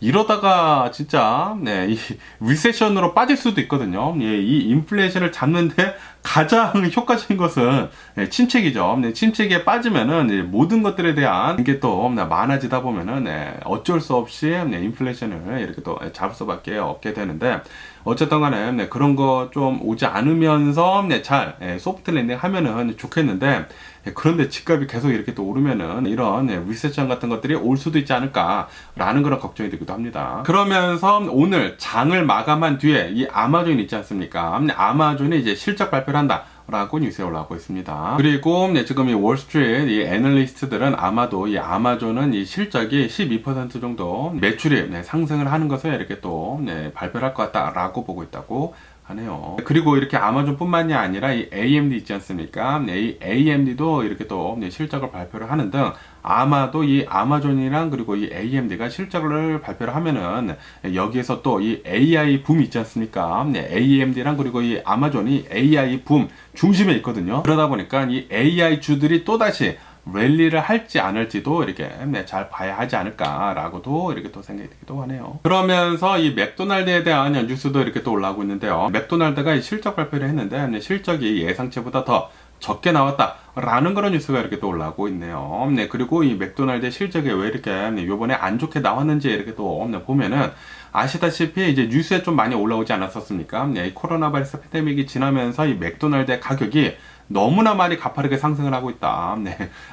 이러다가 진짜 이 리세션으로 빠질 수도 있거든요. 이 인플레이션을 잡는데 가장 효과적인 것은 침체기죠. 침체기에 빠지면은 모든 것들에 대한 게 또 많아지다 보면은 어쩔 수 없이 인플레이션을 이렇게 또 잡을 수밖에 없게 되는데, 어쨌든 간에 그런 거 좀 오지 않으면서 잘 소프트 랜딩 하면은 좋겠는데, 그런데 집값이 계속 이렇게 또 오르면은 이런 리세션 같은 것들이 올 수도 있지 않을까라는 그런 걱정이 되기도 합니다. 그러면서 오늘 장을 마감한 뒤에 이 아마존 있지 않습니까? 아마존이 이제 실적 발표를 한다 라고 뉴스에 올라오고 있습니다. 그리고 지금 이 월스트리트 이 애널리스트들은 아마도 이 아마존은 이 실적이 12% 정도 매출이 상승을 하는 것을 이렇게 또 발표를 할 것 같다라고 보고 있다고 하네요. 그리고 이렇게 아마존뿐만이 아니라 이 AMD 있지 않습니까? 이 AMD도 이렇게 또 실적을 발표를 하는 등, 아마도 이 아마존이랑 그리고 이 AMD가 실적을 발표를 하면은 여기에서 또 이 AI 붐 있지 않습니까? AMD랑 그리고 이 아마존이 AI 붐 중심에 있거든요. 그러다 보니까 이 AI 주들이 또다시 랠리를 할지 안 할지도 이렇게 잘 봐야 하지 않을까라고도 이렇게 또 생각이 들기도 하네요. 그러면서 이 맥도날드에 대한 뉴스도 이렇게 또 올라오고 있는데요. 맥도날드가 이 실적 발표를 했는데 실적이 예상치보다 더 적게 나왔다라는 그런 뉴스가 이렇게 또 올라오고 있네요. 그리고 이 맥도날드의 실적이 왜 이렇게 요번에 안 좋게 나왔는지 이렇게 또 보면은, 아시다시피 이제 뉴스에 좀 많이 올라오지 않았었습니까? 이 코로나 바이러스 팬데믹이 지나면서 이 맥도날드의 가격이 너무나 많이 가파르게 상승을 하고 있다.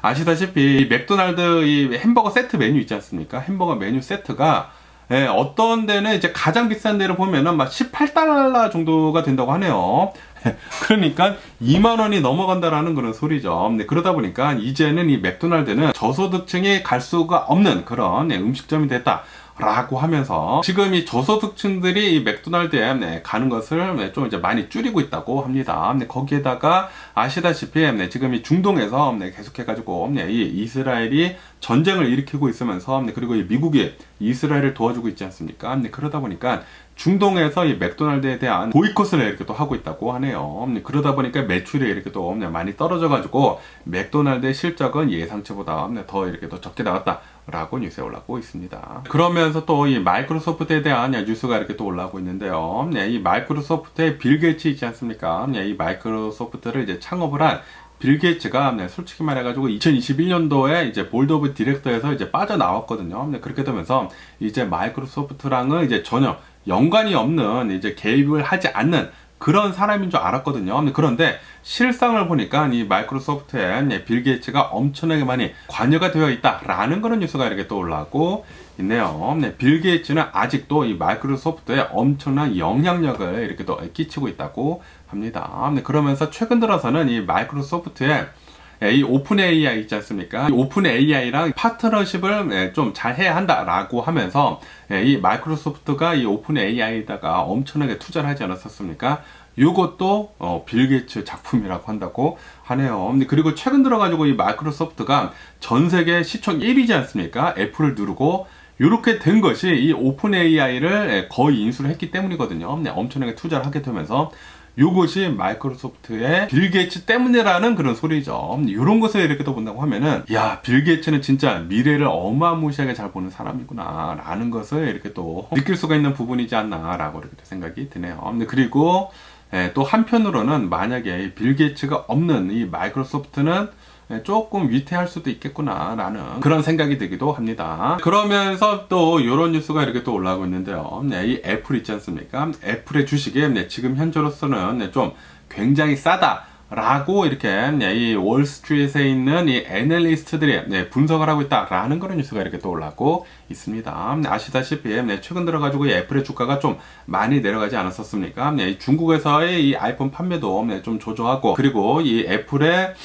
아시다시피 이 맥도날드 이 햄버거 세트 메뉴 있지 않습니까? 햄버거 메뉴 세트가 어떤 데는 이제 가장 비싼 데를 보면은 막 $18 정도가 된다고 하네요. 그러니까 2만 원이 넘어간다라는 그런 소리죠. 그러다 보니까 이제는 이 맥도날드는 저소득층이 갈 수가 없는 그런 음식점이 됐다 라고 하면서, 지금 이 저소득층들이 이 맥도날드에 가는 것을 좀 이제 많이 줄이고 있다고 합니다. 거기에다가 아시다시피 지금 이 중동에서 계속해가지고 이 이스라엘이 전쟁을 일으키고 있으면서, 그리고 이 미국이 이스라엘을 도와주고 있지 않습니까? 그러다 보니까 중동에서 이 맥도날드에 대한 보이콧을 이렇게 또 하고 있다고 하네요. 그러다 보니까 매출이 이렇게 또 많이 떨어져가지고 맥도날드의 실적은 예상치보다 더 이렇게 또 적게 나왔다 라고 뉴스에 올라오고 있습니다. 그러면서 또 이 마이크로소프트에 대한 뉴스가 이렇게 또 올라오고 있는데요. 이 마이크로소프트의 빌 게이츠 있지 않습니까? 이 마이크로소프트를 이제 창업을 한 빌 게이츠가 솔직히 말해가지고 2021년도에 이제 볼드 오브 디렉터에서 이제 빠져나왔거든요. 그렇게 되면서 이제 마이크로소프트랑은 이제 전혀 연관이 없는, 이제 개입을 하지 않는 그런 사람인 줄 알았거든요. 그런데 실상을 보니까 이 마이크로소프트에 빌 게이츠가 엄청나게 많이 관여가 되어 있다라는 그런 뉴스가 이렇게 또 올라오고 있네요. 빌 게이츠는 아직도 이 마이크로소프트에 엄청난 영향력을 이렇게 또 끼치고 있다고 합니다. 그러면서 최근 들어서는 이 마이크로소프트에 이 오픈 AI 있지 않습니까? 이 오픈 AI랑 파트너십을 좀 잘 해야 한다라고 하면서 이 마이크로소프트가 이 오픈 AI에다가 엄청나게 투자를 하지 않았었습니까? 이것도 빌 게이츠 작품이라고 한다고 하네요. 그리고 최근 들어가지고 이 마이크로소프트가 전 세계 시총 1위지 않습니까? 애플을 누르고 이렇게 된 것이 이 오픈 AI를 거의 인수를 했기 때문이거든요. 엄청나게 투자를 하게 되면서 이것이 마이크로소프트의 빌 게이츠 때문이라는 그런 소리죠. 이런 것을 이렇게 또 본다고 하면은, 야, 빌 게이츠는 진짜 미래를 어마무시하게 잘 보는 사람이구나 라는 것을 이렇게 또 느낄 수가 있는 부분이지 않나 라고 이렇게 생각이 드네요. 그리고 또 한편으로는 만약에 빌 게이츠가 없는 이 마이크로소프트는 조금 위태할 수도 있겠구나 라는 그런 생각이 들기도 합니다. 그러면서 또 이런 뉴스가 이렇게 또 올라오고 있는데요. 이 애플 있지 않습니까? 애플의 주식이 지금 현재로서는 좀 굉장히 싸다 라고 이렇게 이 월스트리트에 있는 이 애널리스트들이 분석을 하고 있다라는 그런 뉴스가 이렇게 또 올라오고 있습니다. 아시다시피 최근 들어가지고 이 애플의 주가가 좀 많이 내려가지 않았었습니까? 중국에서의 이 아이폰 판매도 좀 조조하고, 그리고 이 애플의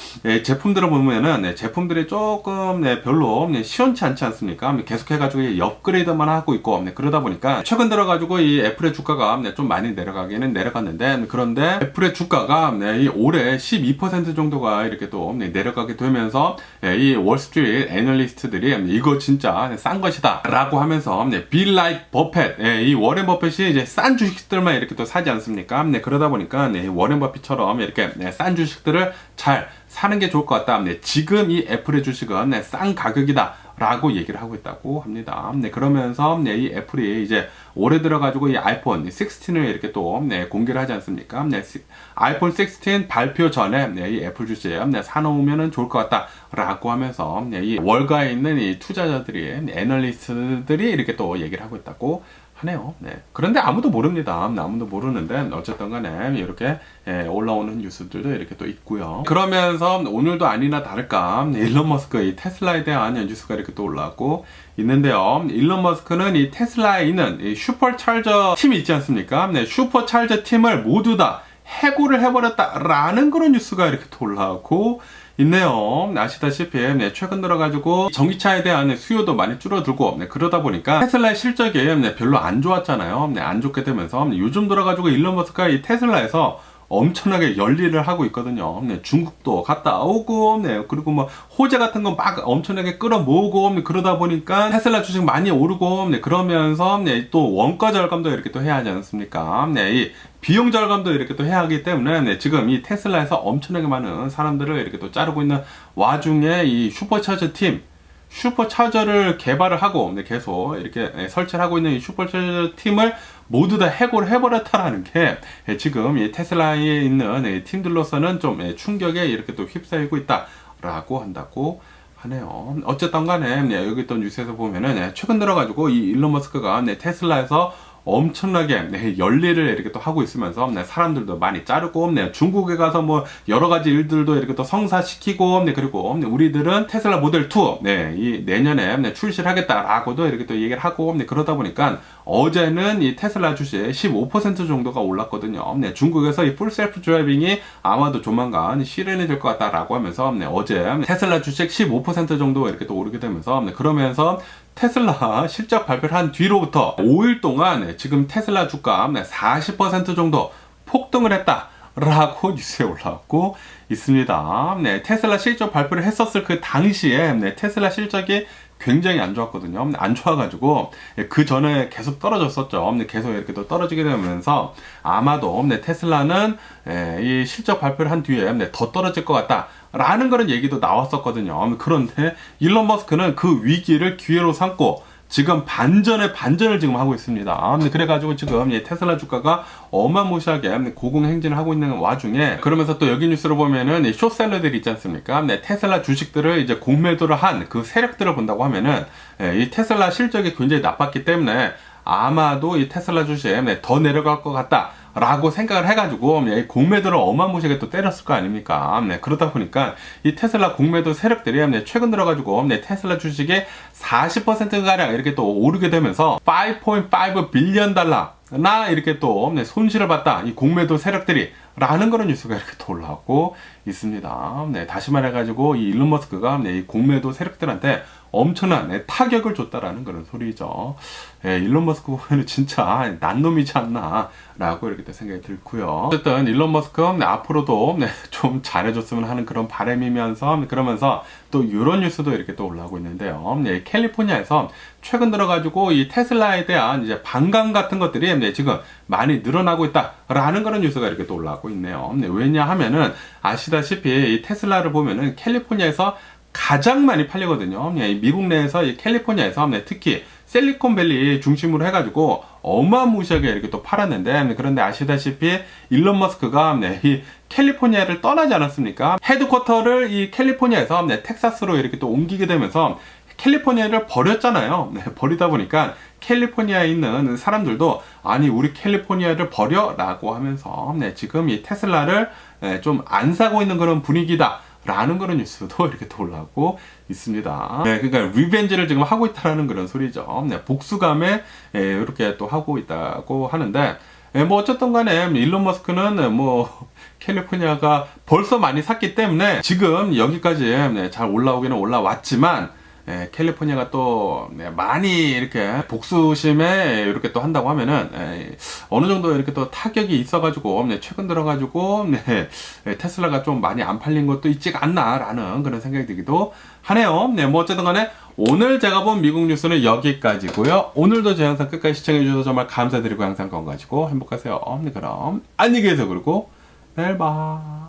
제품들을 보면은 제품들이 조금 별로 시원치 않지 않습니까? 계속해가지고 업그레이드만 하고 있고, 그러다 보니까 최근 들어가지고 이 애플의 주가가 좀 많이 내려가기는 내려갔는데, 그런데 애플의 주가가 이 올해 12% 정도가 이렇게 또 내려가게 되면서 이 월스트리트 애널리스트들이 이거 진짜 싼 것이다 라고 하면서 빌 라이크 버펫, 이 워렌 버펫이 이제 싼 주식들만 이렇게 또 사지 않습니까? 그러다 보니까 워렌 버핏처럼 이렇게 싼 주식들을 잘 사는 게 좋을 것 같다. 지금 이 애플의 주식은 싼 가격이다 라고 얘기를 하고 있다고 합니다. 네, 그러면서 네, 이 애플이 이제 올해 들어가지고 이 아이폰 16을 이렇게 또 네, 공개를 하지 않습니까? 네, 아이폰 16 발표 전에 네, 이 애플 주식 네, 사놓으면 좋을 것 같다 라고 하면서 네, 이 월가에 있는 이 투자자들이 애널리스트들이 이렇게 또 얘기를 하고 있다고 하네요. 네. 그런데 아무도 모릅니다. 아무도 모르는데 어쨌든 간에 이렇게 올라오는 뉴스들도 이렇게 또 있고요. 그러면서 오늘도 아니나 다를까 일론 머스크 이 테슬라에 대한 뉴스가 이렇게 또 올라왔고 있는데요. 일론 머스크는 이 테슬라에 있는 이 슈퍼차저 팀이 있지 않습니까? 네, 슈퍼차저 팀을 모두 다 해고를 해버렸다라는 그런 뉴스가 이렇게 또 올라오고 있네요. 아시다시피 네, 최근 들어가지고 전기차에 대한 수요도 많이 줄어들고 네, 그러다 보니까 테슬라의 실적이 네, 별로 안 좋았잖아요. 네, 안 좋게 되면서 요즘 들어가지고 일론 머스크가 이 테슬라에서 엄청나게 열일을 하고 있거든요. 네, 중국도 갔다 오고, 네, 그리고 뭐 호재 같은 거 막 엄청나게 끌어모으고, 네, 그러다 보니까 테슬라 주식 많이 오르고, 네, 그러면서 네, 또 원가 절감도 이렇게 또 해야 하지 않습니까? 네, 이 비용 절감도 이렇게 또 해야 하기 때문에 네, 지금 이 테슬라에서 엄청나게 많은 사람들을 이렇게 또 자르고 있는 와중에 이 슈퍼차저 팀 슈퍼차저를 개발을 하고 네, 계속 이렇게 설치를 하고 있는 이 슈퍼차저 팀을 모두 다 해고를 해버렸다라는 게 지금 이 테슬라에 있는 팀들로서는 좀 충격에 이렇게 또 휩싸이고 있다라고 한다고 하네요. 어쨌든 간에 여기 또 뉴스에서 보면은 최근 들어가지고 이 일론 머스크가 테슬라에서 엄청나게 열일을 이렇게 또 하고 있으면서 사람들도 많이 자르고 중국에 가서 뭐 여러 가지 일들도 이렇게 또 성사시키고 그리고 우리들은 테슬라 모델 2 이 내년에 출시를 하겠다라고도 이렇게 또 얘기를 하고 그러다 보니까 어제는 이 테슬라 주식 15% 정도가 올랐거든요. 중국에서 이 풀 셀프 드라이빙이 아마도 조만간 실현이 될 것 같다라고 하면서 어제 테슬라 주식 15% 정도 이렇게 또 오르게 되면서 그러면서 테슬라 실적 발표를 한 뒤로부터 5일 동안 지금 테슬라 주가 40% 정도 폭등을 했다라고 뉴스에 올라왔고 있습니다. 테슬라 실적 발표를 했었을 그 당시에 테슬라 실적이 굉장히 안 좋았거든요. 안 좋아가지고 그 전에 계속 떨어졌었죠. 계속 이렇게 또 떨어지게 되면서 아마도 테슬라는 이 실적 발표를 한 뒤에 더 떨어질 것 같다. 라는 그런 얘기도 나왔었거든요. 그런데 일론 머스크는 그 위기를 기회로 삼고 지금 반전에 반전을 지금 하고 있습니다. 그래가지고 지금 테슬라 주가가 어마무시하게 고공행진을 하고 있는 와중에 그러면서 또 여기 뉴스를 보면은 숏셀러들이 있지 않습니까? 테슬라 주식들을 이제 공매도를 한 그 세력들을 본다고 하면은 이 테슬라 실적이 굉장히 나빴기 때문에 아마도 이 테슬라 주식 더 내려갈 것 같다. 라고 생각을 해가지고 공매도를 어마무시하게 또 때렸을 거 아닙니까? 그러다 보니까 이 테슬라 공매도 세력들이 최근 들어가지고 테슬라 주식이 40%가량 이렇게 또 오르게 되면서 5.5 빌리언 달러나 이렇게 또 손실을 봤다. 이 공매도 세력들이 라는 그런 뉴스가 이렇게 또 올라오고 있습니다. 다시 말해가지고 이 일론 머스크가 이 공매도 세력들한테 엄청난 타격을 줬다라는 그런 소리죠. 일론 머스크 보면 진짜 난놈이지 않나 라고 이렇게 생각이 들고요. 어쨌든 일론 머스크 앞으로도 좀 잘해줬으면 하는 그런 바람이면서 그러면서 또 이런 뉴스도 이렇게 또 올라오고 있는데요. 캘리포니아에서 최근 들어가지고 이 테슬라에 대한 이제 반감 같은 것들이 지금 많이 늘어나고 있다라는 그런 뉴스가 이렇게 또 올라오고 있네요. 왜냐하면은 아시다시피 이 테슬라를 보면은 캘리포니아에서 가장 많이 팔리거든요. 미국 내에서 이 캘리포니아에서 특히 실리콘밸리 중심으로 해가지고 어마무시하게 이렇게 또 팔았는데 그런데 아시다시피 일론 머스크가 이 캘리포니아를 떠나지 않았습니까? 헤드쿼터를 이 캘리포니아에서 텍사스로 이렇게 또 옮기게 되면서 캘리포니아를 버렸잖아요. 버리다 보니까 캘리포니아에 있는 사람들도 아니 우리 캘리포니아를 버려 라고 하면서 지금 이 테슬라를 좀 안 사고 있는 그런 분위기다 라는 그런 뉴스도 이렇게 또 올라오고 있습니다. 그러니까 리벤지를 지금 하고 있다라는 그런 소리죠. 복수감에 이렇게 또 하고 있다고 하는데 뭐 어쨌든 간에 일론 머스크는 뭐 캘리포니아가 벌써 많이 샀기 때문에 지금 여기까지 잘 올라오기는 올라왔지만 캘리포니아가 또 많이 이렇게 복수심에 이렇게 또 한다고 하면은 어느 정도 이렇게 또 타격이 있어가지고 최근 들어가지고 테슬라가 좀 많이 안 팔린 것도 있지 않나라는 그런 생각이 들기도 하네요. 뭐 어쨌든 간에 오늘 제가 본 미국 뉴스는 여기까지고요. 오늘도 제 영상 끝까지 시청해주셔서 정말 감사드리고 항상 건강하시고 행복하세요. 그럼 안녕히 계세요. 그리고 내일 봐.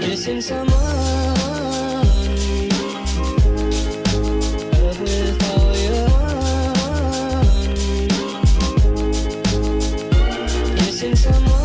Missing someone with all your own. Missing someone.